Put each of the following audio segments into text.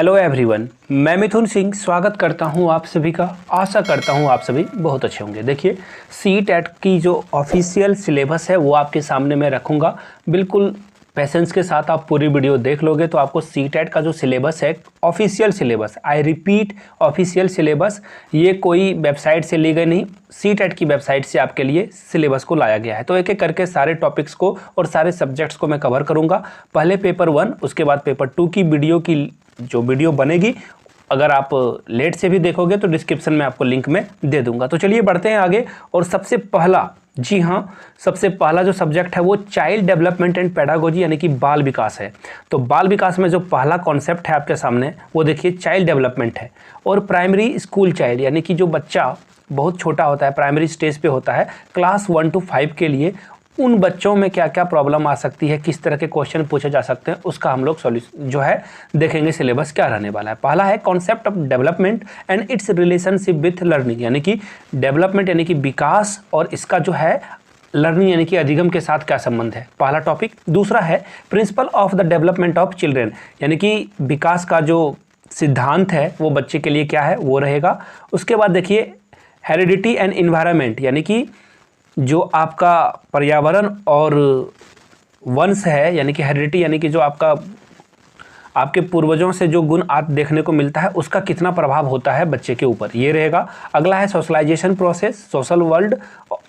Hello everyone, मैं मिथुन सिंह स्वागत करता हूं आप सभी का। आशा करता हूं आप सभी बहुत अच्छे होंगे। देखिए, सी-टेट की जो ऑफिशियल सिलेबस है वो आपके सामने मैं रखूंगा। बिल्कुल पेशेंस के साथ आप पूरी वीडियो देख लोगे तो आपको सी-टेट का जो सिलेबस है, official syllabus, I repeat official syllabus, ये कोई वेबसाइट से ली गई नहीं, सी-टेट की वेबसाइट से आपके लिए सिलेबस को लाया गया है। तो एक एक करके सारे टॉपिक्स को और सारे सब्जेक्ट्स को मैं कवर करूंगा। पहले पेपर 1, उसके बाद पेपर 2 की वीडियो की जो वीडियो बनेगी, अगर आप लेट से भी देखोगे तो डिस्क्रिप्शन में आपको लिंक में दे दूंगा। तो चलिए बढ़ते हैं आगे। और सबसे पहला, जी हाँ, सबसे पहला जो सब्जेक्ट है वो चाइल्ड डेवलपमेंट एंड पेडागोजी यानी कि बाल विकास है। तो बाल विकास में जो पहला कॉन्सेप्ट है आपके सामने वो देखिए चाइल्ड डेवलपमेंट है। और प्राइमरी स्कूल चाइल्ड यानी कि जो बच्चा बहुत छोटा होता है, प्राइमरी स्टेज पे होता है, क्लास 1 to 5 के लिए, उन बच्चों में क्या क्या प्रॉब्लम आ सकती है, किस तरह के क्वेश्चन पूछे जा सकते हैं, उसका हम लोग सॉल्यूशन जो है देखेंगे सिलेबस क्या रहने वाला है। पहला है concept of development and it's relationship with learning, यानी कि डेवलपमेंट यानी कि विकास और इसका जो है लर्निंग यानी कि अधिगम के साथ क्या संबंध है, पहला टॉपिक। दूसरा है principle of the development of children, यानी कि विकास का जो सिद्धांत है वो बच्चे के लिए क्या है वो रहेगा। उसके बाद देखिए हेरिडिटी एंड इन्वायरमेंट, यानी कि जो आपका पर्यावरण और वंश है, यानी कि हेरिडिटी यानी कि जो आपके पूर्वजों से जो गुण आज देखने को मिलता है उसका कितना प्रभाव होता है बच्चे के ऊपर, ये रहेगा। अगला है socialisation process, social world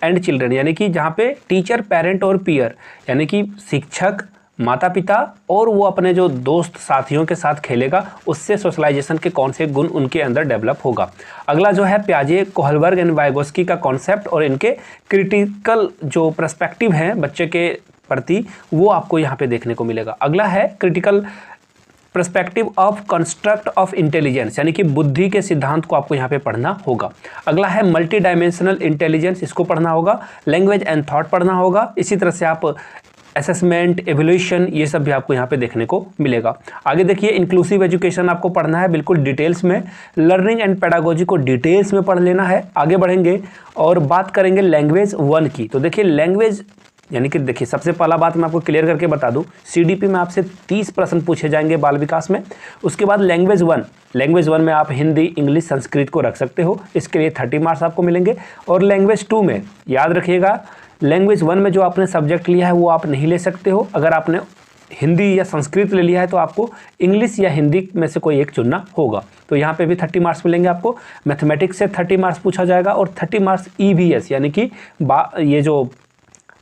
and children, यानी कि जहाँ पे टीचर, पेरेंट और पीयर, यानी कि शिक्षक, माता पिता और वो अपने जो दोस्त साथियों के साथ खेलेगा, उससे सोशलाइजेशन के कौन से गुण उनके अंदर डेवलप होगा। अगला जो है प्याजे, कोहलबर्ग एंड वाइगोस्की का कॉन्सेप्ट और इनके क्रिटिकल जो पर्सपेक्टिव हैं बच्चे के प्रति, वो आपको यहाँ पे देखने को मिलेगा। अगला है critical perspective of construct of intelligence, यानी कि बुद्धि के सिद्धांत को आपको यहाँ पे पढ़ना होगा। अगला है मल्टी डायमेंशनल इंटेलिजेंस, इसको पढ़ना होगा। लैंग्वेज एंड थॉट पढ़ना होगा। इसी तरह से आप असेसमेंट, एवोल्यूशन, ये सब भी आपको यहाँ पे देखने को मिलेगा। आगे देखिए इंक्लूसिव एजुकेशन आपको पढ़ना है बिल्कुल डिटेल्स में। लर्निंग एंड पेडागोजी को डिटेल्स में पढ़ लेना है। आगे बढ़ेंगे और बात करेंगे लैंग्वेज 1 की। तो देखिए लैंग्वेज यानी कि देखिए सबसे पहला बात मैं आपको क्लियर करके बता दूं, सीडीपी में आपसे 30 प्रश्न पूछे जाएंगे बाल विकास में। उसके बाद लैंग्वेज 1 में आप हिंदी, इंग्लिश, संस्कृत को रख सकते हो, इसके लिए 30 मार्क्स आपको मिलेंगे। और लैंग्वेज 2 में याद रखिएगा, लैंग्वेज 1 में जो आपने सब्जेक्ट लिया है वो आप नहीं ले सकते हो। अगर आपने हिंदी या संस्कृत ले लिया है तो आपको इंग्लिश या हिंदी में से कोई एक चुनना होगा। तो यहाँ पे भी 30 मार्क्स मिलेंगे आपको। मैथमेटिक्स से 30 मार्क्स पूछा जाएगा और 30 मार्क्स ईवीएस यानी कि ये जो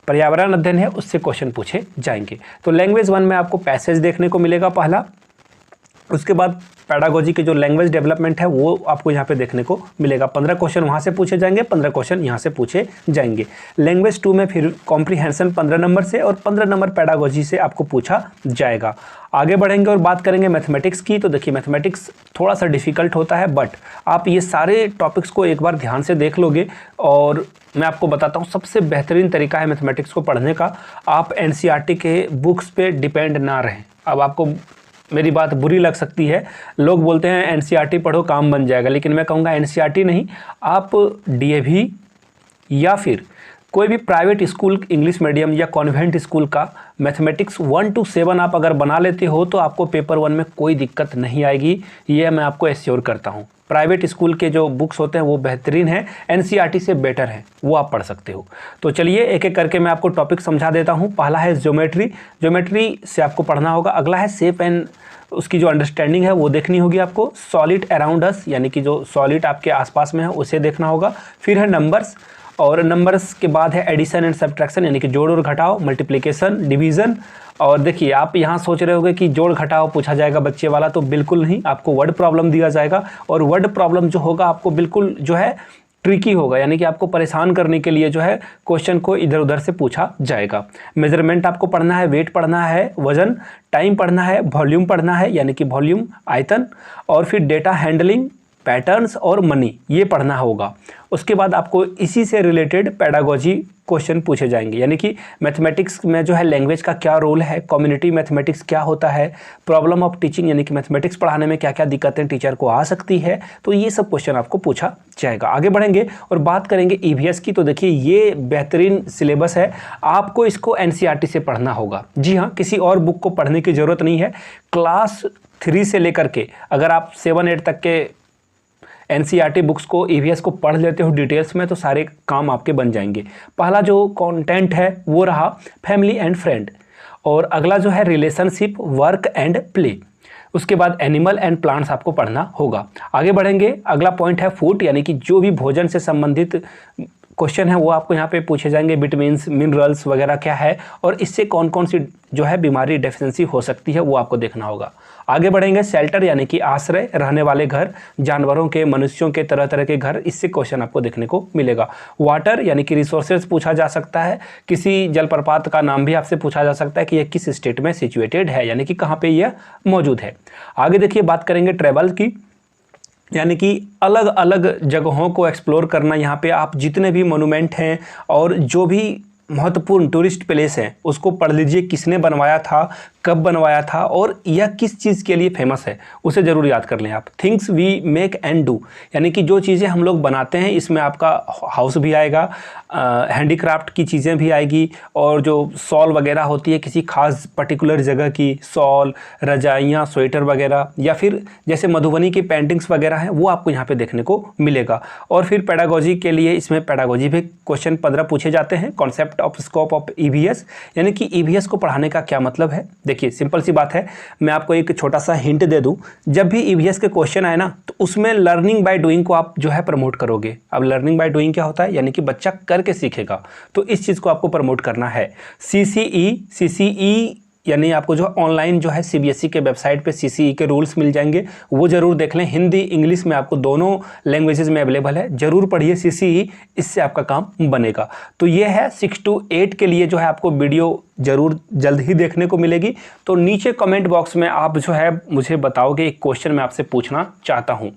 पर्यावरण अध्ययन है उससे क्वेश्चन पूछे जाएंगे। तो लैंग्वेज 1 में आपको पैसेज देखने को मिलेगा पहला। उसके बाद पेडागोजी के जो लैंग्वेज डेवलपमेंट है वो आपको यहाँ पे देखने को मिलेगा। 15 क्वेश्चन वहाँ से पूछे जाएंगे, 15 क्वेश्चन यहाँ से पूछे जाएंगे। लैंग्वेज 2 में फिर कॉम्प्रीहेंशन 15 नंबर से और 15 नंबर पेडागोजी से आपको पूछा जाएगा। आगे बढ़ेंगे और बात करेंगे मैथमेटिक्स की। तो देखिए मैथमेटिक्स थोड़ा सा डिफ़िकल्ट होता है, बट आप ये सारे टॉपिक्स को एक बार ध्यान से देख लोगे और मैं आपको बताता हूँ सबसे बेहतरीन तरीका है मैथमेटिक्स को पढ़ने का, आप एनसीईआरटी के बुक्स पे डिपेंड ना रहें। अब आपको मेरी बात बुरी लग सकती है, लोग बोलते हैं एनसीईआरटी पढ़ो काम बन जाएगा, लेकिन मैं कहूँगा एनसीईआरटी नहीं, आप डीएवी या फिर कोई भी प्राइवेट स्कूल, इंग्लिश मीडियम या कॉन्वेंट स्कूल का मैथमेटिक्स 1 to 7 आप अगर बना लेते हो तो आपको पेपर 1 में कोई दिक्कत नहीं आएगी, ये मैं आपको एश्योर करता हूँ। प्राइवेट स्कूल के जो बुक्स होते हैं वो बेहतरीन हैं, एनसीईआरटी से बेटर है, वो आप पढ़ सकते हो। तो चलिए एक एक करके मैं आपको टॉपिक समझा देता हूँ। पहला है ज्योमेट्री से आपको पढ़ना होगा। अगला है शेप एंड उसकी जो अंडरस्टैंडिंग है वो देखनी होगी आपको। सॉलिड अराउंड अस, यानी कि जो सॉलिड आपके आसपास में है उसे देखना होगा। फिर है नंबर्स, और नंबर्स के बाद है एडिशन एंड सब्ट्रैक्शन, यानी कि जोड़ और घटाव, मल्टीप्लिकेशन, डिवीज़न। और देखिए आप यहाँ सोच रहे होगे कि जोड़ घटाव पूछा जाएगा बच्चे वाला, तो बिल्कुल नहीं, आपको वर्ड प्रॉब्लम दिया जाएगा। और वर्ड प्रॉब्लम जो होगा आपको बिल्कुल जो है ट्रिकी होगा, यानी कि आपको परेशान करने के लिए जो है क्वेश्चन को इधर उधर से पूछा जाएगा। मेजरमेंट आपको पढ़ना है, वेट पढ़ना है, वजन, टाइम पढ़ना है, वॉल्यूम पढ़ना है यानी कि वॉल्यूम, आयतन, और फिर डेटा हैंडलिंग, पैटर्न्स और मनी, ये पढ़ना होगा। उसके बाद आपको इसी से रिलेटेड पेडागोजी क्वेश्चन पूछे जाएंगे, यानी कि मैथमेटिक्स में जो है लैंग्वेज का क्या रोल है, कम्युनिटी मैथमेटिक्स क्या होता है, प्रॉब्लम ऑफ टीचिंग, यानी कि मैथमेटिक्स पढ़ाने में क्या क्या दिक्कतें टीचर को आ सकती है, तो ये सब क्वेश्चन आपको पूछा जाएगा। आगे बढ़ेंगे और बात करेंगे ईवीएस की। तो देखिए ये बेहतरीन सिलेबस है, आपको इसको एनसीईआरटी से पढ़ना होगा। जी हाँ, किसी और बुक को पढ़ने की ज़रूरत नहीं है। क्लास 3 से लेकर के अगर आप 7-8 तक के NCERT बुक्स को EVS को पढ़ लेते हो डिटेल्स में तो सारे काम आपके बन जाएंगे। पहला जो कंटेंट है वो रहा फैमिली एंड फ्रेंड, और अगला जो है रिलेशनशिप, वर्क एंड प्ले। उसके बाद एनिमल एंड प्लांट्स आपको पढ़ना होगा। आगे बढ़ेंगे, अगला पॉइंट है फूड, यानी कि जो भी भोजन से संबंधित क्वेश्चन है वो आपको यहाँ पे पूछे जाएंगे। विटामिन्स, मिनरल्स वगैरह क्या है और इससे कौन कौन सी जो है बीमारी, डेफिशिएंसी हो सकती है वो आपको देखना होगा। आगे बढ़ेंगे, शेल्टर यानी कि आश्रय, रहने वाले घर, जानवरों के, मनुष्यों के, तरह तरह के घर, इससे क्वेश्चन आपको देखने को मिलेगा। वाटर यानी कि रिसोर्सेज पूछा जा सकता है, किसी जलप्रपात का नाम भी आपसे पूछा जा सकता है कि यह किस स्टेट में सिचुएटेड है, यानी कि कहाँ पे यह मौजूद है। आगे देखिए बात करेंगे ट्रैवल की, यानी कि अलग अलग जगहों को एक्सप्लोर करना। यहाँ पे आप जितने भी मोनूमेंट हैं और जो भी महत्वपूर्ण टूरिस्ट प्लेस हैं उसको पढ़ लीजिए, किसने बनवाया था, कब बनवाया था और यह किस चीज़ के लिए फेमस है, उसे ज़रूर याद कर लें आप। Things we make and do, यानी कि जो चीज़ें हम लोग बनाते हैं इसमें आपका हाउस भी आएगा, हैंडीक्राफ्ट की चीज़ें भी आएगी, और जो सॉल वगैरह होती है किसी खास पर्टिकुलर जगह की, सॉल, रजाइयाँ, स्वेटर वगैरह, या फिर जैसे मधुबनी की पेंटिंग्स वगैरह हैं वो आपको यहाँ पे देखने को मिलेगा। और फिर पेडागोजी के लिए इसमें पेडागोजी भी क्वेश्चन 15 पूछे जाते हैं। Concept of scope of EVS, यानी कि EVS को पढ़ाने का क्या मतलब है। देखिए सिंपल सी बात है, मैं आपको एक छोटा सा हिंट दे दूं, जब भी EVS के क्वेश्चन आए ना तो उसमें लर्निंग बाय डूइंग को आप जो है प्रमोट करोगे। अब लर्निंग बाय डूइंग क्या होता है, यानी कि बच्चा करके सीखेगा, तो इस चीज़ को आपको प्रमोट करना है। CCE यानी आपको जो ऑनलाइन जो है CBSE के वेबसाइट पे CCE के रूल्स मिल जाएंगे, वो ज़रूर देख लें। हिंदी इंग्लिश में आपको दोनों लैंग्वेजेस में अवेलेबल है, ज़रूर पढ़िए CCE, इससे आपका काम बनेगा। तो ये है 6 to 8 के लिए जो है आपको वीडियो ज़रूर जल्द ही देखने को मिलेगी। तो नीचे कमेंट बॉक्स में आप जो है मुझे बताओगे, एक क्वेश्चन मैं आपसे पूछना चाहता हूँ।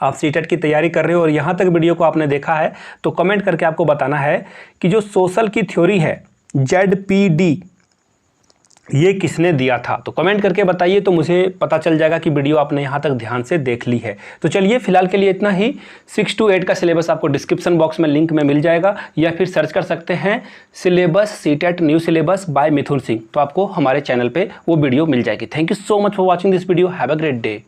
आप सीटेट की तैयारी कर रहे हो और यहाँ तक वीडियो को आपने देखा है तो कमेंट करके आपको बताना है कि जो सोशल की थ्योरी है ZPD, ये किसने दिया था। तो कमेंट करके बताइए, तो मुझे पता चल जाएगा कि वीडियो आपने यहाँ तक ध्यान से देख ली है। तो चलिए फिलहाल के लिए इतना ही। 6 to 8 का सिलेबस आपको डिस्क्रिप्शन बॉक्स में लिंक में मिल जाएगा, या फिर सर्च कर सकते हैं syllabus CTET new syllabus by Mithun Singh, तो आपको हमारे चैनल पे वो वीडियो मिल जाएगी। Thank you so much for watching this video. Have a great day.